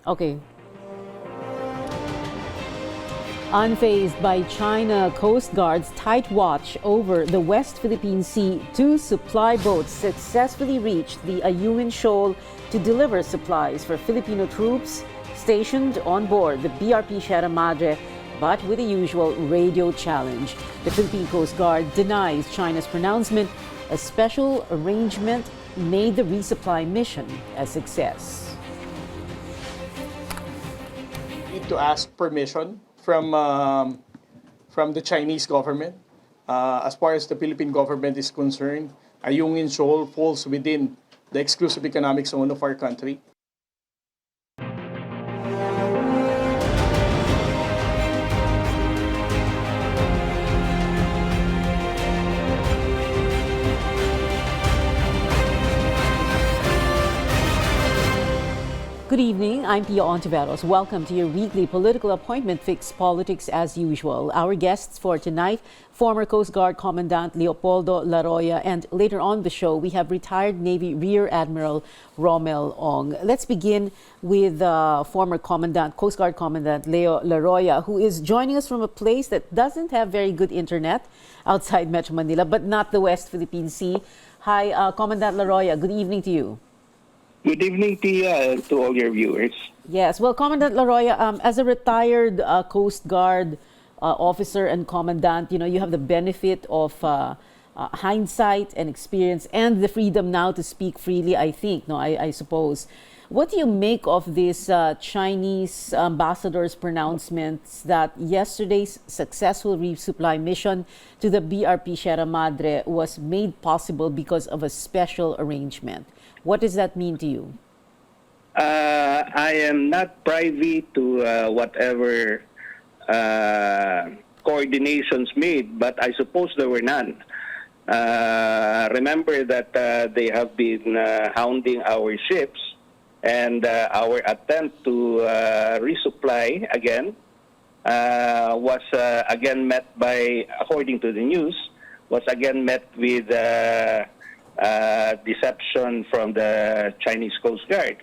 Okay. Unfazed by China Coast Guard's tight watch over the West Philippine Sea, two supply boats successfully reached the Ayungin Shoal to deliver supplies for Filipino troops stationed on board the BRP Sierra Madre, but with the usual radio challenge. The Philippine Coast Guard denies China's pronouncement. A special arrangement made the resupply mission a success. Need to ask permission from the Chinese government. As far as the Philippine government is concerned, Ayungin Shoal falls within the exclusive economic zone of our country. Good evening, I'm Pia Hontiveros. Welcome to your weekly political appointment fix, politics as usual. Our guests for tonight, former Coast Guard Commandant Leopoldo Laroya, and later on the show, we have retired Navy Rear Admiral Romel Ong. Let's begin with former Coast Guard Commandant Leo Laroya, who is joining us from a place that doesn't have very good internet outside Metro Manila, but not the West Philippine Sea. Hi, Commandant Laroya. Good evening to you. Good evening, Tia, and to all your viewers. Yes, well, Commandant Laroya, as a retired Coast Guard officer and commandant, you have the benefit of hindsight and experience and the freedom now to speak freely, I think, I suppose. What do you make of this Chinese ambassador's pronouncements that yesterday's successful resupply mission to the BRP Sierra Madre was made possible because of a special arrangement? What does that mean to you? I am not privy to whatever coordinations made, but I suppose there were none. Remember that they have been hounding our ships, and our attempt to resupply again was again met by, according to the news, was again met with deception from the Chinese Coast Guard.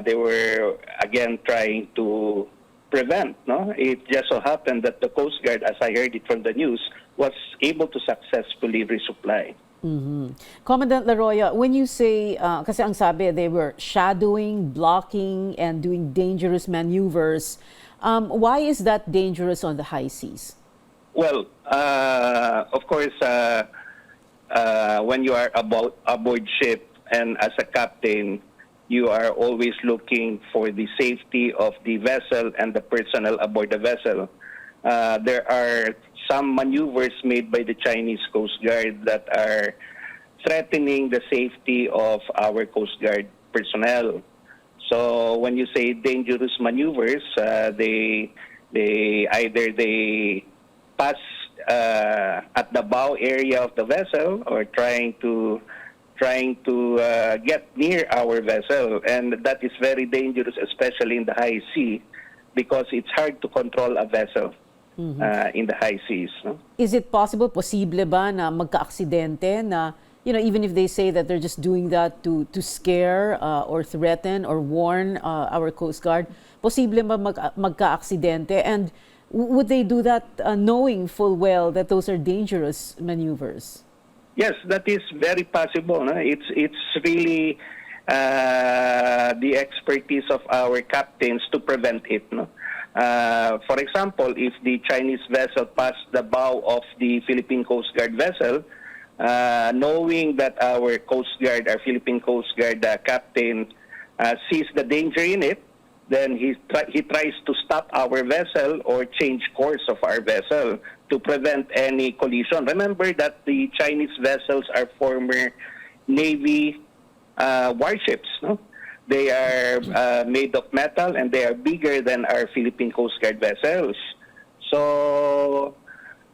They were again trying to prevent. It just so happened that the Coast Guard, as I heard it from the news, was able to successfully resupply. Mm-hmm. Commandant Laroya, when you say, kasi ang sabi, they were shadowing, blocking, and doing dangerous maneuvers, why is that dangerous on the high seas? Well, of course, when you are aboard ship and as a captain, you are always looking for the safety of the vessel and the personnel aboard the vessel. There are some maneuvers made by the Chinese Coast Guard that are threatening the safety of our Coast Guard personnel. So when you say dangerous maneuvers, they pass at the bow area of the vessel or trying to get near our vessel, and that is very dangerous, especially in the high sea, because it's hard to control a vessel in the high seas. No? Is it possible, posible ba na magka-aksidente na, even if they say that they're just doing that to scare or threaten or warn our Coast Guard, posible ba magka-aksidente? And would they do that knowing full well that those are dangerous maneuvers? Yes, that is very possible. No? It's really the expertise of our captains to prevent it. No? For example, if the Chinese vessel passed the bow of the Philippine Coast Guard vessel, knowing that our Coast Guard, our Philippine Coast Guard captain sees the danger in it, then he tries to stop our vessel or change course of our vessel to prevent any collision. Remember that the Chinese vessels are former Navy warships. No? They are made of metal and they are bigger than our Philippine Coast Guard vessels. So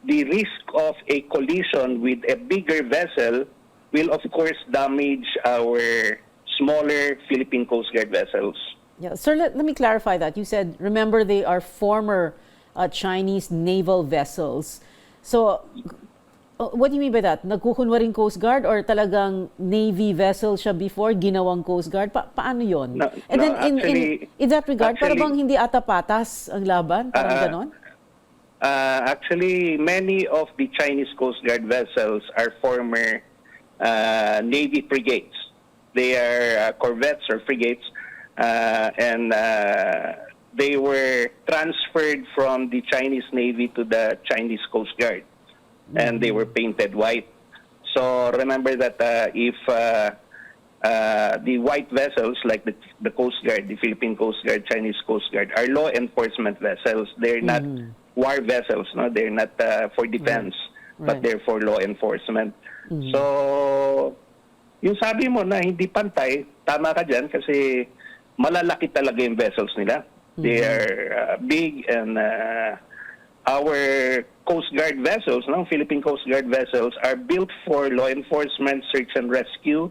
the risk of a collision with a bigger vessel will of course damage our smaller Philippine Coast Guard vessels. Yeah, sir, let me clarify that. You said, remember, they are former Chinese naval vessels. So What do you mean by that? Nagkukunwaring Coast Guard or talagang Navy vessel siya before, ginawang Coast Guard? Paano yon? No, And no, then actually, in that regard, para actually, bang hindi ata patas ang laban? Parang ganon? Actually, many of the Chinese Coast Guard vessels are former Navy frigates. They are corvettes or frigates, and they were transferred from the Chinese Navy to the Chinese Coast Guard, and they were painted white. So remember that if the white vessels like the Coast Guard, the Philippine Coast Guard, Chinese Coast Guard, are law enforcement vessels. They're not war vessels, no? They're not for defense, but they're for law enforcement. So, yung sabi mo na hindi pantay, tama ka dyan kasi malalaki talaga yung vessels nila. They are big, and our Coast Guard vessels, no? Philippine Coast Guard vessels are built for law enforcement, search and rescue,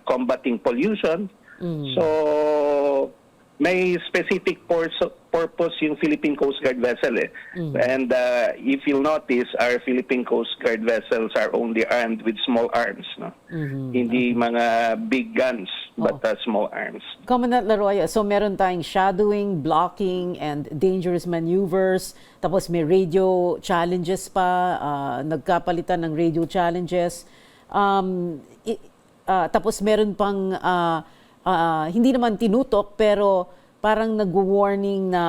combating pollution. So, may specific purpose yung Philippine Coast Guard vessel eh. And if you'll notice, our Philippine Coast Guard vessels are only armed with small arms, no? Hindi mga big guns, but small arms. Commandant Laroya, so meron tayong shadowing, blocking, and dangerous maneuvers. Tapos may radio challenges pa, nagkapalitan ng radio challenges. Tapos meron pang hindi naman tinutok pero parang nag-warning na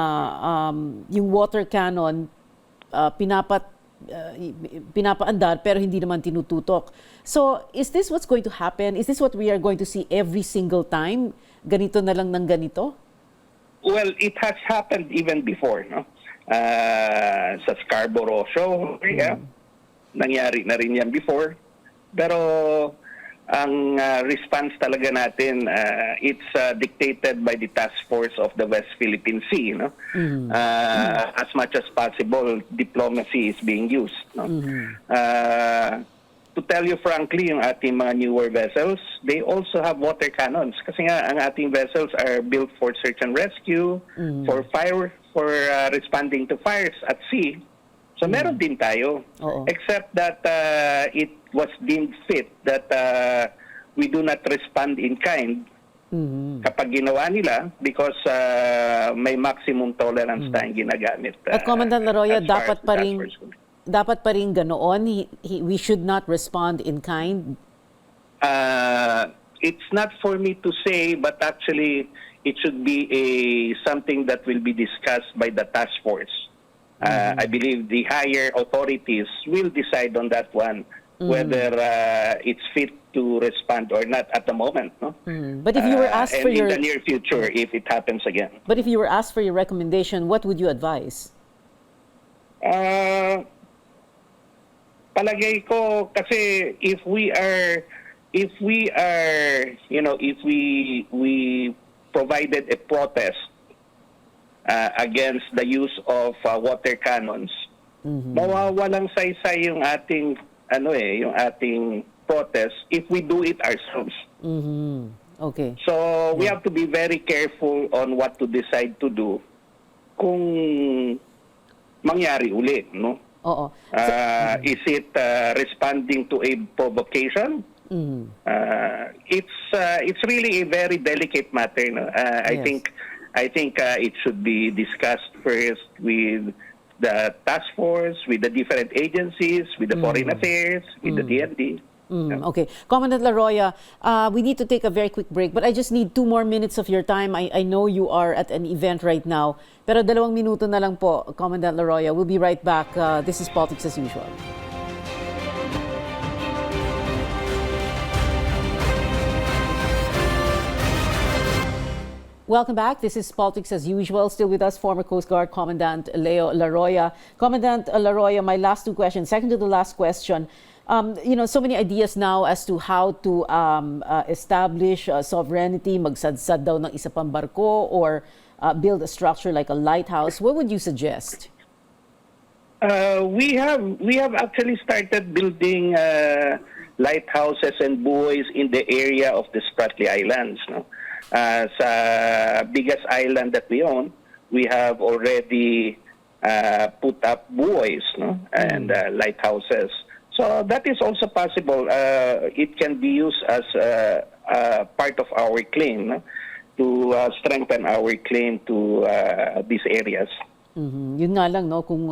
yung water cannon pinapaandar pero hindi naman tinututok. So, is this what's going to happen? Is this what we are going to see every single time? Ganito na lang ng ganito? Well, it has happened even before, no? Sa Scarborough Shoal, nangyari na rin yan before. Pero ang response talaga natin, it's dictated by the task force of the West Philippine Sea. No? As much as possible, diplomacy is being used. No? To tell you frankly, yung ating mga newer vessels, they also have water cannons. Kasi nga, ang ating vessels are built for search and rescue, for fire, for responding to fires at sea. So meron din tayo, except that it was deemed fit that we do not respond in kind kapag ginawa nila because may maximum tolerance tayong ginagamit. At Commandant Laroya, dapat pa rin ganoon? We should not respond in kind? It's not for me to say, but actually it should be something that will be discussed by the task force. I believe the higher authorities will decide on that one, whether it's fit to respond or not at the moment. No? But if you were asked for in the near future, if it happens again. But if you were asked for your recommendation, what would you advise? Palagay ko kasi if we provided a protest against the use of water cannons, mawawalang saysay yung ating yung ating protest if we do it ourselves. Okay. So we have to be very careful on what to decide to do kung mangyari uli, no? Oo. Is it responding to a provocation? It's really a very delicate matter, no? I think it should be discussed first with the task force, with the different agencies, with the foreign affairs, with the DND. Okay. Commandant Laroya, we need to take a very quick break, but I just need 2 more minutes of your time. I know you are at an event right now, pero 2 minuto na lang po, Commandant Laroya. We'll be right back. This is Politics as Usual. Welcome back. This is Politics as Usual. Still with us, former Coast Guard Commandant Leo Laroya. Commandant Laroya, my last 2 questions. Second to the last question. So many ideas now as to how to establish sovereignty, magsadsad daw ng isa pang barko, or build a structure like a lighthouse. What would you suggest? We have actually started building lighthouses and buoys in the area of the Spratly Islands. No? Sa biggest island that we own, we have already put up buoys, no, and lighthouses. So that is also possible. It can be used as part of our claim, no, to strengthen our claim to these areas. Yun nga lang, no, kung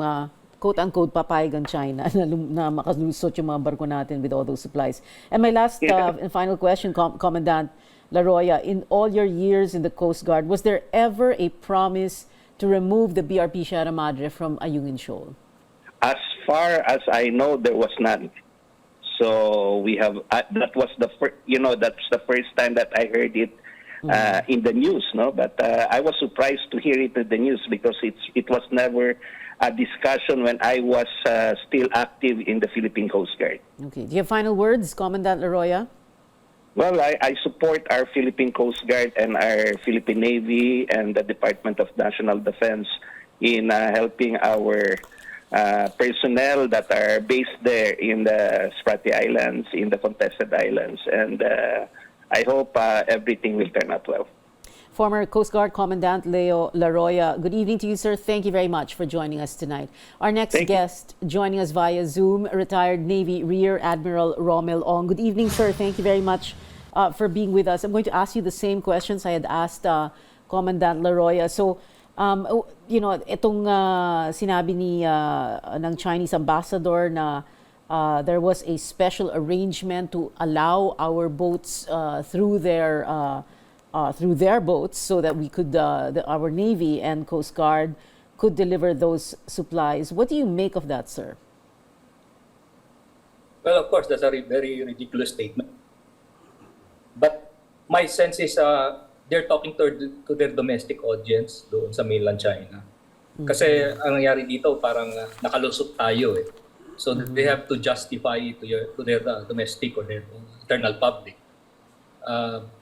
quote-unquote papayag ang China na makalusot yung mga barko natin with all those supplies. And my last and final question, Commandant Laroya, in all your years in the Coast Guard, was there ever a promise to remove the BRP Sierra Madre from Ayungin Shoal? As far as I know, there was none. So we have that was the that's the first time that I heard it in the news, no. But I was surprised to hear it in the news because it was never a discussion when I was still active in the Philippine Coast Guard. Okay. Do you have final words, Commandant Laroya? Well, I support our Philippine Coast Guard and our Philippine Navy and the Department of National Defense in helping our personnel that are based there in the Spratly Islands, in the contested islands. And I hope everything will turn out well. Former Coast Guard Commandant Leo Laroya, good evening to you, sir. Thank you very much for joining us tonight. Our next guest joining us via Zoom, retired Navy Rear Admiral Romel. Good evening, sir. Thank you very much for being with us. I'm going to ask you the same questions I had asked Commandant Laroya. So, itong sinabi ng Chinese ambassador na there was a special arrangement to allow our boats through their boats so that we could, our Navy and Coast Guard could deliver those supplies. What do you make of that, sir? Well, of course, that's a very ridiculous statement. But my sense is they're talking to their domestic audience doon sa mainland China. Kasi ang nangyari dito, parang nakalusot tayo eh. So they have to justify it to their domestic or their internal public.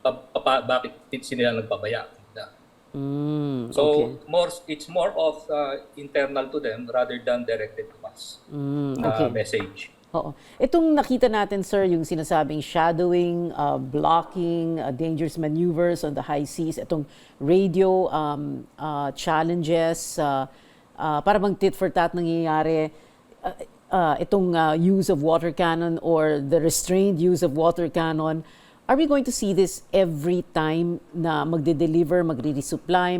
Bakit sila nagpabaya? So it's more of internal to them rather than directed to us message. Oo. Itong nakita natin, sir, yung sinasabing shadowing, blocking, dangerous maneuvers on the high seas, itong radio challenges, para bang tit for tat nangyayari, itong use of water cannon or the restrained use of water cannon. Are we going to see this every time na magde-deliver, magre-resupply,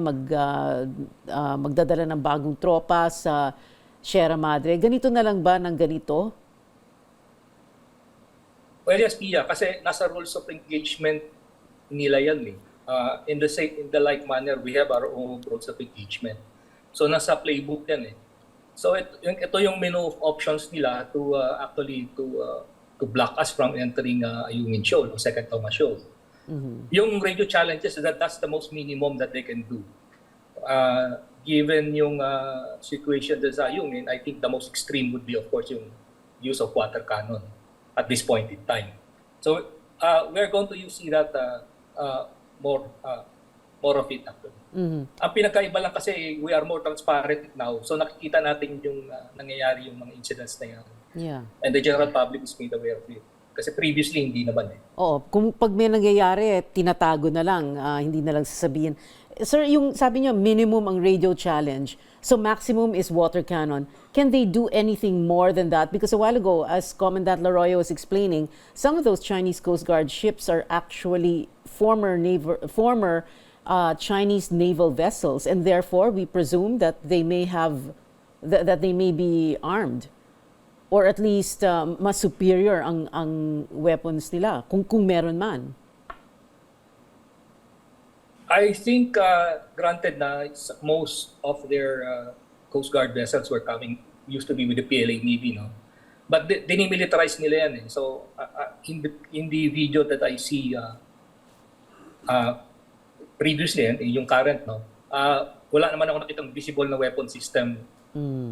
magdadala ng bagong tropa sa Sierra Madre? Ganito na lang ba ng ganito? Well, yes, Pia, kasi nasa rules of engagement nila yan eh. In the like manner, we have our own rules of engagement. So nasa playbook yan eh. So ito yung menu of options nila to actually to block us from entering Ayungin Shoal o Second Thomas Shoal. Yung radio challenges, that's the most minimum that they can do. Given yung situation sa Ayungin, I think the most extreme would be, of course, yung use of water cannon at this point in time. So we're going to see that more of it actually. Ang pinagkaiba lang kasi we are more transparent now. So nakikita natin yung nangyayari yung mga incidents na yan. Yeah. And the general public is made aware of it. Kasi previously hindi naman eh. Oo, kung pag may nangyayari, tinatago na lang, hindi na lang sasabihin. Sir, yung sabi niyo minimum ang radio challenge. So maximum is water cannon. Can they do anything more than that? Because a while ago, as Commandant Laroya was explaining, some of those Chinese Coast Guard ships are actually former Chinese naval vessels, and therefore we presume that they may be armed, or at least mas superior ang weapons nila, kung meron man. I think, granted na most of their Coast Guard vessels used to be with the PLA Navy, no? But dinimilitarize nila yan eh. So, in the video that I see previously, yung current, no? Wala naman ako nakitang visible na weapon system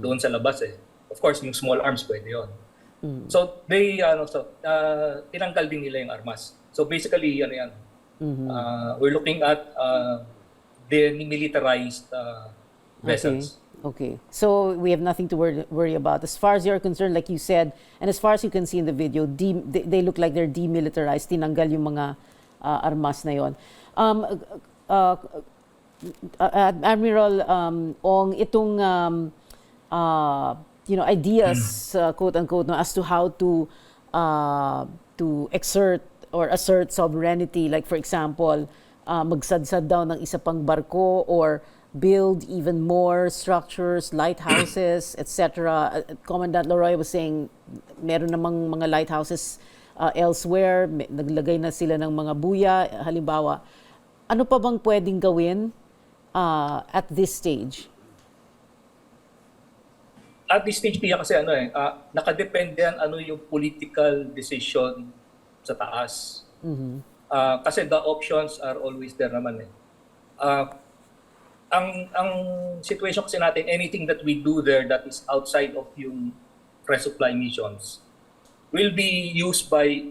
doon sa labas eh. Of course, yung small arms pwede yun. So, tinanggal din nila yung armas. So, basically, yan. We're looking at the militarized vessels. Okay. So we have nothing to worry about. As far as you're concerned, like you said, and as far as you can see in the video, they look like they're demilitarized. Tinanggal yung mga armas na yon. Admiral Ong, itong ideas, quote unquote, no, as to how to exert or assert sovereignty. Like for example, magsadsad daw ng isa pang barko or build even more structures, lighthouses, etc. Commandant Laroya was saying meron namang mga lighthouses elsewhere, naglagay na sila ng mga buya, halimbawa. Ano pa bang pwedeng gawin at this stage? At this stage, Pia, kasi nakadepende yan yung political decision sa taas. Kasi the options are always there naman eh. Ang situation kasi natin, anything that we do there that is outside of yung resupply missions will be used by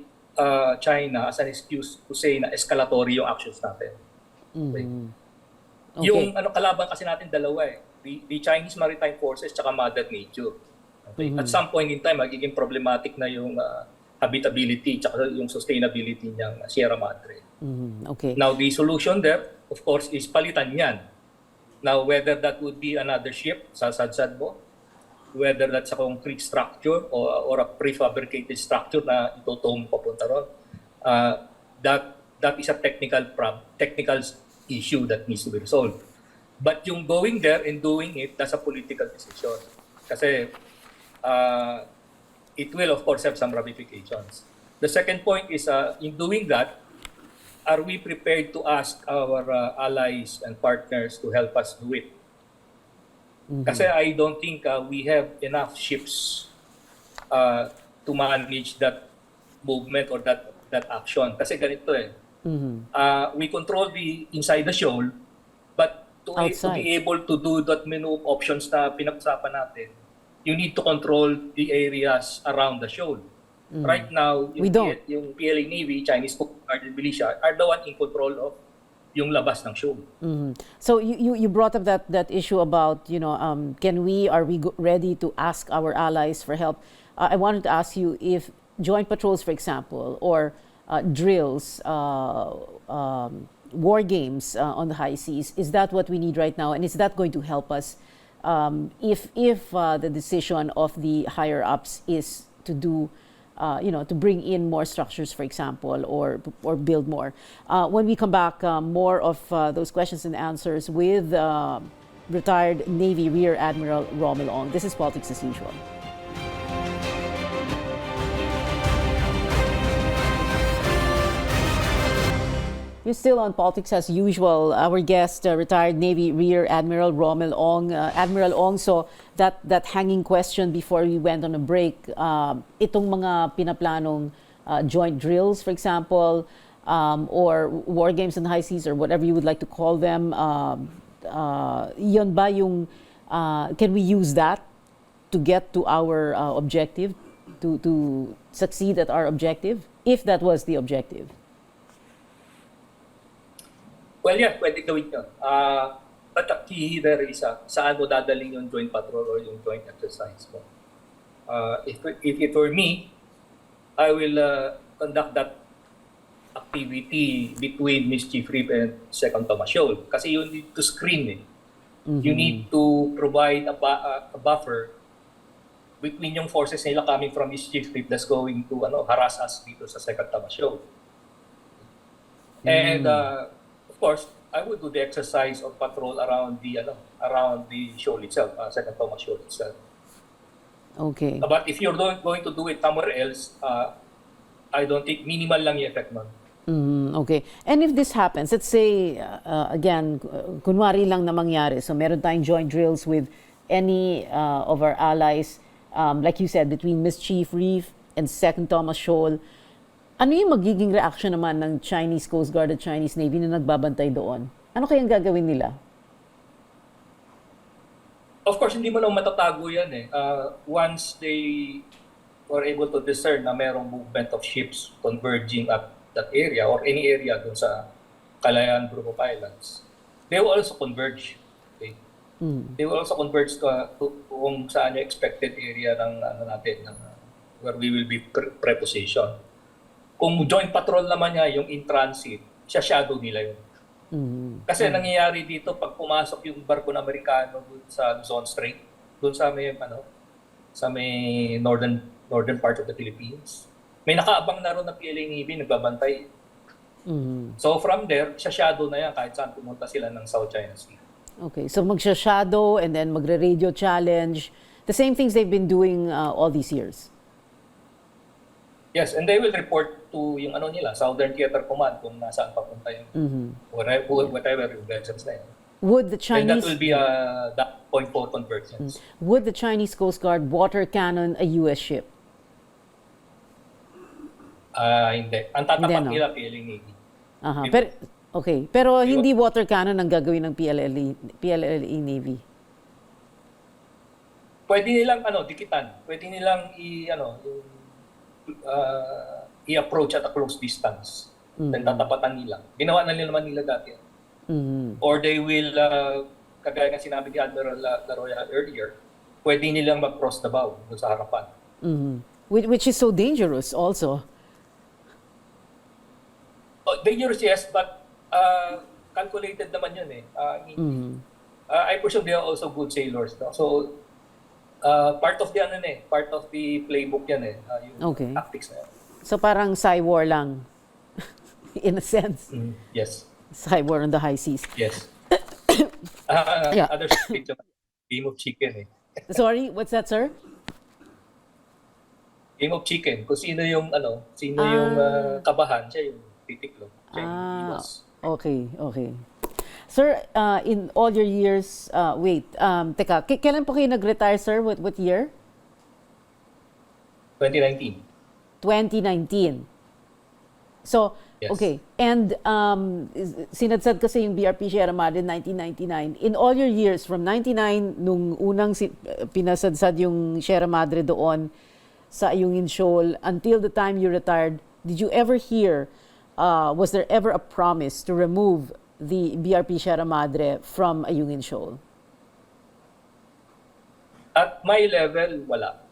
China as an excuse to say na escalatory yung actions natin. Okay. Okay. Yung kalaban kasi natin dalawa eh. The Chinese Maritime Forces tsaka Mother Nature. Okay. At some point in time, magiging problematic na yung habitability tsaka yung sustainability ng Sierra Madre. Okay. Now, the solution there, of course, is palitan yan. Now, whether that would be another ship, sasadsad mo, whether that's a concrete structure or a prefabricated structure na itotow mo papunta ron, that is a technical issue that needs to be resolved. But yung going there and doing it, that's a political decision. Kasi it will, of course, have some ramifications. The second point is, in doing that, are we prepared to ask our allies and partners to help us do it? Kasi I don't think we have enough ships to manage that movement or that action. Kasi ganito eh. We control the inside the shoal, but to be able to do that menu of options na pinag-usapan natin, you need to control the areas around the shoal. Right now, yung PLA Navy, Chinese Coast Guard, and militia are the one in control of yung labas ng shoal. So you brought up that issue about, are we ready to ask our allies for help? I wanted to ask you if joint patrols, for example, or drills, war games on the high seas, is that what we need right now? And is that going to help us if the decision of the higher ups is to do to bring in more structures, for example, or build more. When we come back, more of those questions and answers with retired Navy Rear Admiral Romel. This is Politics as Usual. You're still on Politics as Usual. Our guest, retired Navy Rear Admiral Romel Ong. Admiral Ong, so that hanging question before we went on a break, itong mga pinaplanong joint drills, for example, or war games in the high seas, or whatever you would like to call them, yun ba yung, can we use that to get to our objective, to succeed at our objective, if that was the objective? Well, yeah, pwede gawin yun. But the key there is saan mo dadaling yung joint patrol or yung joint exercise mo. If it were me, I will conduct that activity between Mischief Reef and Second Thomas Shoal. Kasi you need to screen it. You need to provide a buffer between yung forces nila coming from Mischief Reef that's going to harass us dito sa Second Thomas Shoal. And of course, I would do the exercise of patrol around the shoal itself, Second Thomas Shoal itself. Okay. But if you're going to do it somewhere else, I don't think minimal lang yung effect nun. Okay. And if this happens, let's say, again, kunwari lang na mangyari, so meron tayong joint drills with any of our allies, like you said, between Mischief Reef and Second Thomas Shoal, ano yung magiging reaction naman ng Chinese Coast Guard at Chinese Navy na nagbabantay doon? Ano kayang gagawin nila? Of course, hindi mo naman matatago yan eh. Once they were able to discern na merong movement of ships converging at that area or any area doon sa Kalayaan Group of Islands, they will also converge. Okay? They will also converge to kung saan yung expected area ng where we will be prepositioned. Kung joint patrol naman niya yung in transit, shadow nila yun. Kasi nangyayari dito, pag pumasok yung barko ng Amerikano sa Luzon Strait, doon sa may sa may northern part of the Philippines. May nakaabang na ron na PLA Navy nagbabantay. So from there, sa shadow na yan kahit saan pumunta sila ng South China Sea. Okay, so magsha-shadow and then magre-radio challenge. The same things they've been doing all these years. Yes, and they will report to yung nila, Southern Theater Command kung nasaan papunta yung whatever yung vessels na yun. Would the And that Chinese will be that point for convergence. would the Chinese Coast Guard water cannon a US ship? Hindi. Ang tatapat Hindi, no? nila PLA Navy. Pero okay, pero hindi water cannon ang gagawin ng PLLE Navy. Pwede nilang dikitan. Pwede nilang i-approach at a close distance. Then tatapatan nila. Ginawa na naman nila dati. Or they will, kagaya nga sinabi ni Admiral Laroya earlier, pwede nilang mag-cross the bow doon sa harapan. Which is so dangerous also. Dangerous, yes, but calculated naman yun eh. I presume they are also good sailors. No? So, part of the playbook yan eh. Yung tactics na yan. So parang Psy-war lang, in a sense. Yes. Psy-war on the high seas. Yes. Yeah. Other game of chicken eh. Sorry, what's that, sir? Game of chicken. Kung sino yung kabahan, siya yung titiklop. Siya yung iwas. Okay. Sir, in all your years, teka, kailan po kayo nag-retire, sir? What year? 2019. 2019. So, Yes. okay. And sinadsad kasi yung BRP Sierra Madre 1999. In all your years, from 99, nung unang pinasadsad yung Sierra Madre doon sa Ayungin Shoal, until the time you retired, did you ever hear, was there ever a promise to remove the BRP Sierra Madre from Ayungin Shoal? At my level, wala.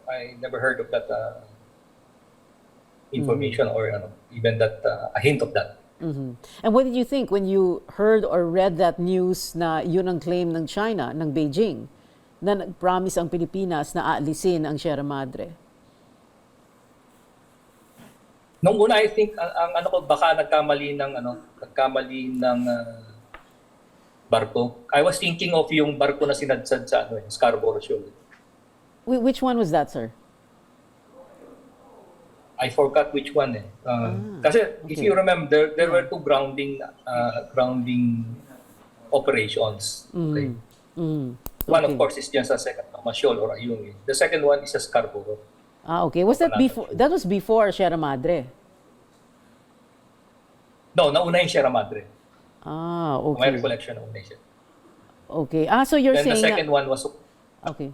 I never heard of that information or even that a hint of that. And what did you think when you heard or read that news na yun ang claim ng China, ng Beijing, na nag-promise ang Pilipinas na aalisin ang Sierra Madre? Nung una, I think, baka nagkamali ng barko. I was thinking of yung barko na sinadsad sa Scarborough Shoal. Which one was that, sir? I forgot which one eh. Kasi if you remember, there were two grounding operations. Okay? One of course is dyan sa second, Shoal or Ayungin. The second one is sa Scarborough. Okay. Was that before? That was before Sierra Madre. No, nauna yung Sierra Madre. Okay. My recollection, nauna yung Sierra. Okay. So you're Then saying the second one was... Okay.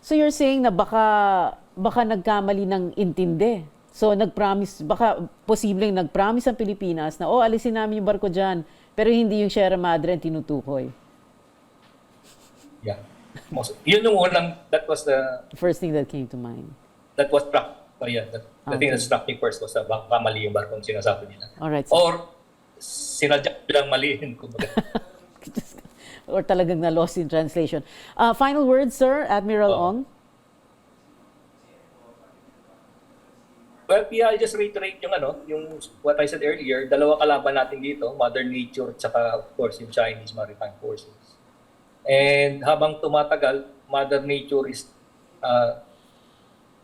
So you're saying na baka nagkamali ng intindi. So nag-promise, baka posibleng nag-promise ang Pilipinas na alisin namin yung barko dyan, pero hindi yung Sierra Madre ang tinutukoy. Yeah. Yun yung unang, that was the first thing that came to mind. That was struck. The thing that struck me first was baka mali yung barko ang sinasabi nila. Alright. So, Or sinadya bilang malihin. or talagang na-lost in translation. Final words, sir, Admiral Ong? Well, Pia, I'll just reiterate yung what I said earlier, dalawa kalaban natin dito, Mother Nature at saka of course yung Chinese Maritime Forces. And habang tumatagal, Mother Nature is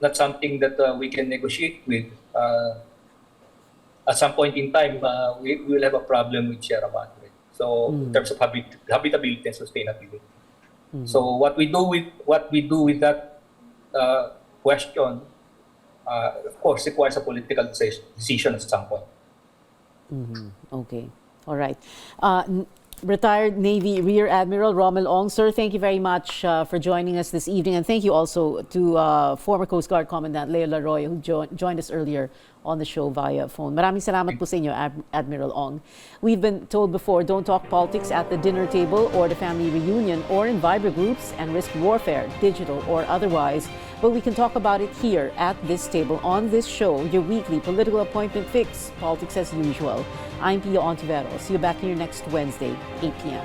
not something that we can negotiate with. At some point in time, we will have a problem with Sierra Madre. So in terms of habitability and sustainability. So what we do with that question, of course, requires a political decision at some point. Okay. All right. Retired Navy Rear Admiral Romel Ong, sir, thank you very much for joining us this evening. And thank you also to former Coast Guard Commandant Laroya, who joined us earlier on the show via phone. Maraming salamat po sa inyo, Admiral Ong. We've been told before, don't talk politics at the dinner table or the family reunion or in Viber groups and risk warfare, digital or otherwise. But we can talk about it here at this table on this show, your weekly political appointment fix, politics as usual. I'm Pia Hontiveros. See you back here next Wednesday, 8 p.m.